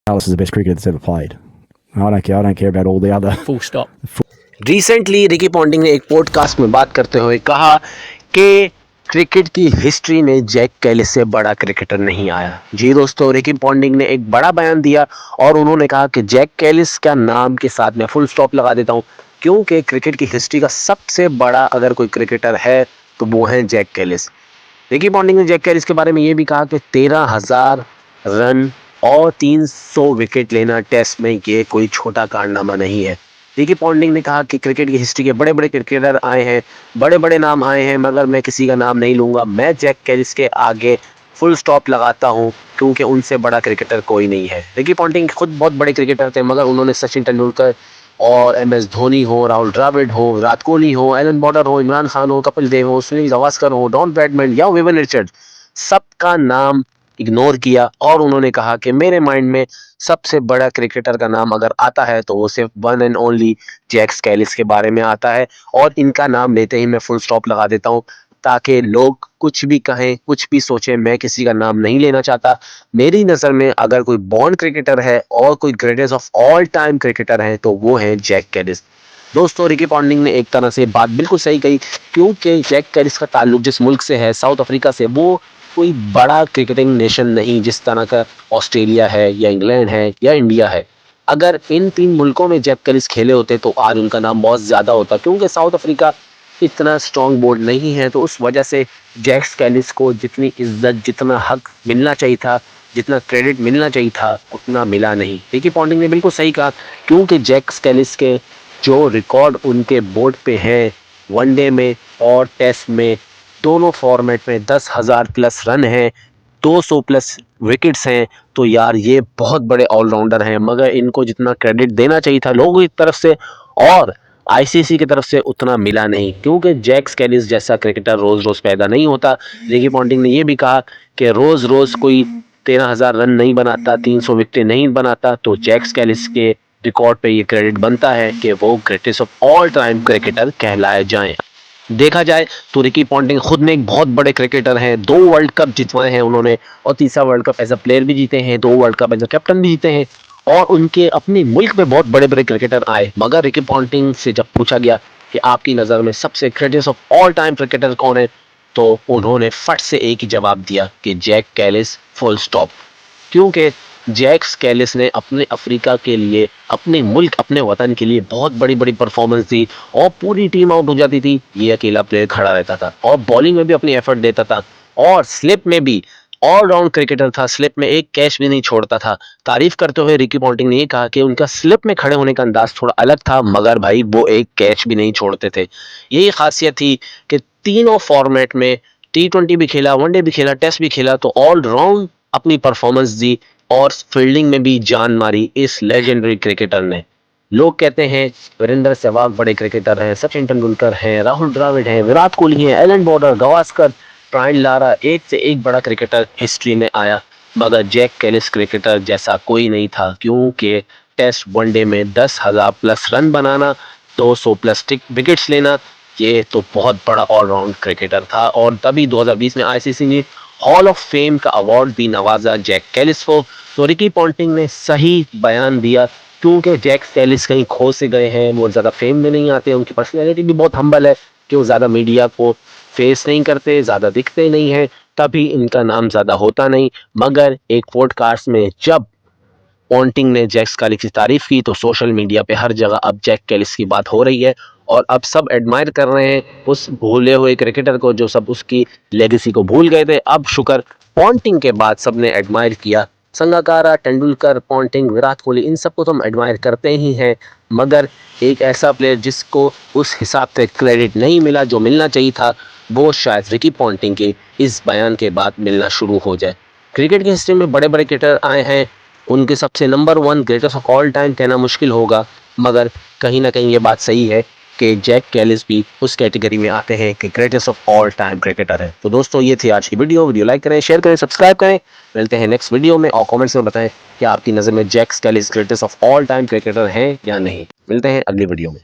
Alice is the best cricketer that's ever played. I don't care about all the other. Full stop. Recently Ricky Ponting ने एक podcast में बात करते हुए कहा कि क्रिकेट की हिस्ट्री में जैक कैलिस से बड़ा क्रिकेटर नहीं आया। जी दोस्तों, रिकी पॉन्टिंग ने एक बड़ा बयान दिया और उन्होंने कहा कि जैक कैलिस का नाम के साथ मैं फुल स्टॉप लगा देता हूं, क्योंकि क्रिकेट की हिस्ट्री का सबसे बड़ा अगर कोई क्रिकेटर है तो वो है जैक कैलिस। रिकी पॉन्टिंग ने जैक कैलिस के बारे में ये भी कहा कि 13,000 रन और 300 विकेट लेना टेस्ट में ये कोई छोटा कारनामा नहीं है। रिकी पॉन्टिंग ने कहा कि क्रिकेट की हिस्ट्री के बड़े बड़े क्रिकेटर आए हैं, बड़े बड़े नाम आए हैं, मगर मैं किसी का नाम नहीं लूंगा। मैं जैक कैलिस के आगे फुल स्टॉप लगाता हूं, क्योंकि उनसे बड़ा क्रिकेटर कोई नहीं है। रिकी पॉन्टिंग खुद बहुत बड़े क्रिकेटर थे, मगर उन्होंने सचिन तेंदुलकर और MS धोनी हो, राहुल द्रविड़ हो, विराट कोहली हो, एलन बॉर्डर हो, इमरान खान हो, कपिल देव हो, सुनील गावस्कर हो, डॉन ब्रैडमैन या विवियन रिचर्ड, सबका नाम इग्नोर किया और उन्होंने कहा कि मेरे माइंड में सबसे बड़ा क्रिकेटर का नाम अगर आता है तो वो सिर्फ one and only Jack Kallis के बारे में आता है, और इनका नाम लेते ही मैं फुल स्टॉप लगा देता हूं, ताकि लोग कुछ भी कहें, कुछ भी सोचें, मैं किसी का नाम नहीं लेना चाहता। मेरी नज़र में अगर कोई बॉर्न क्रिकेटर है और कोई greatest of all time cricketer है तो वो है जैक कैलिस। दोस्तों, रिकी पॉन्टिंग ने एक तरह से बात बिल्कुल सही कही, क्योंकि जैक कैलिस का ताल्लुक जिस मुल्क से है, साउथ अफ्रीका से, वो कोई बड़ा क्रिकेटिंग नेशन नहीं जिस तरह का ऑस्ट्रेलिया है या इंग्लैंड है या इंडिया है। अगर इन 3 मुल्कों में जैक कैलिस खेले होते तो आज उनका नाम बहुत ज़्यादा होता, क्योंकि साउथ अफ्रीका इतना स्ट्रॉन्ग बोर्ड नहीं है, तो उस वजह से जैक कैलिस को जितनी इज्जत, जितना हक मिलना चाहिए था, जितना क्रेडिट मिलना चाहिए था, उतना मिला नहीं। रिकी पॉन्टिंग ने बिल्कुल सही कहा, क्योंकि जैक कैलिस के जो रिकॉर्ड उनके बोर्ड पे हैं, वनडे में और टेस्ट में, दोनों फॉर्मेट में 10,000 प्लस रन हैं, 200 प्लस विकेट्स हैं, तो यार ये बहुत बड़े ऑलराउंडर हैं, मगर इनको जितना क्रेडिट देना चाहिए था लोगों की तरफ से और ICC की तरफ से उतना मिला नहीं, क्योंकि जैक कैलिस जैसा क्रिकेटर रोज रोज पैदा नहीं होता। रिकी पॉन्टिंग ने यह भी कहा कि रोज रोज कोई 13,000 रन नहीं बनाता, 300 विकेट नहीं बनाता, तो जैक कैलिस के रिकॉर्ड पे ये क्रेडिट बनता है कि वो greatest of all time cricketer कहलाए जाएं। देखा जाए तो रिकी पॉन्टिंग खुद में एक बहुत बड़े क्रिकेटर हैं, 2 वर्ल्ड कप जितवाए हैं उन्होंने, और तीसरा world cup as a player भी जीते हैं, 2 world cup as a captain भी जीते हैं, और उनके अपने मुल्क में बहुत बड़े बड़े क्रिकेटर आए। मगर रिकी पॉन्टिंग से जब पूछा गया कि आपकी नज़र में सबसे greatest of all time cricketer कौन है, तो उन्होंने फट से एक ही जवाब दिया कि जैक कैलिस, फुल स्टॉप। क्योंकि जैक कैलिस ने अपने अफ्रीका के लिए, अपने मुल्क, अपने वतन के लिए बहुत बड़ी बड़ी परफॉर्मेंस दी, और पूरी टीम आउट हो जाती थी, ये अकेला प्लेयर खड़ा रहता था, और बॉलिंग में भी अपनी एफर्ट देता था, और स्लिप में भी ऑलराउंड क्रिकेटर था, स्लिप में एक कैच भी नहीं छोड़ता था। तारीफ करते हुए रिकी पॉन्टिंग ने ये कहा कि उनका स्लिप में खड़े होने का अंदाज थोड़ा अलग था, मगर भाई वो एक कैच भी नहीं छोड़ते थे। यही खासियत थी कि तीनों फॉर्मेट में, T20 भी खेला, वनडे भी खेला, टेस्ट भी खेला, तो ऑलराउंड अपनी परफॉर्मेंस दी और फील्डिंग में भी जान मारी इस लेजेंडरी क्रिकेटर ने। लोग कहते हैं वीरेंद्र सहवाग बड़े क्रिकेटर हैं, सचिन तेंदुलकर हैं, राहुल द्रविड़ हैं, विराट कोहली हैं, Allan Border, Gavaskar, Brian Lara, एक से एक बड़ा क्रिकेटर हिस्ट्री में आया, मगर जैक कैलिस क्रिकेटर जैसा कोई नहीं था, क्योंकि टेस्ट वनडे में 10,000 प्लस रन बनाना, 200 प्लस विकेट्स लेना, ये तो बहुत बड़ा ऑलराउंड क्रिकेटर था। और तभी 2020 में ICC ने हॉल ऑफ फेम का अवार्ड भी नवाजा जैक कैलिस को। तो रिकी पॉन्टिंग ने सही बयान दिया, क्योंकि जैक कैलिस कहीं खो से गए हैं, वो ज़्यादा फेम में नहीं आते, उनकी पर्सनैलिटी भी बहुत हम्बल है कि वो ज़्यादा मीडिया को फेस नहीं करते, ज़्यादा दिखते नहीं हैं, तभी इनका नाम ज़्यादा होता नहीं। मगर एक पॉडकास्ट में जब पॉन्टिंग ने जैक कैलिस की तारीफ की तो सोशल मीडिया पे हर जगह अब जैक कैलिस की बात हो रही है, और अब सब एडमायर कर रहे हैं उस भूले हुए क्रिकेटर को, जो सब उसकी लेगेसी को भूल गए थे। अब शुक्र पॉन्टिंग के बाद सबने एडमायर किया। संगाकारा, तेंदुलकर, पॉन्टिंग, विराट कोहली, इन सबको तो हम एडमायर करते ही हैं, मगर एक ऐसा प्लेयर जिसको उस हिसाब से क्रेडिट नहीं मिला जो मिलना चाहिए था, वो शायद रिकी पॉन्टिंग के इस बयान के बाद मिलना शुरू हो जाए। क्रिकेट की हिस्ट्री में बड़े बड़े क्रिकेटर आए हैं, उनके सबसे number 1 greatest of all time कहना मुश्किल होगा, मगर कहीं ना कहीं ये बात सही है कि जैक कैलिस भी उस कैटेगरी में आते हैं कि greatest of all time cricketer है। तो दोस्तों, ये थी आज की वीडियो लाइक करें, शेयर करें, सब्सक्राइब करें। मिलते हैं नेक्स्ट वीडियो में, और कमेंट्स में बताएं कि आपकी नज़र में Jack Kallis greatest of all time cricketer हैं या नहीं। मिलते हैं अगली वीडियो में।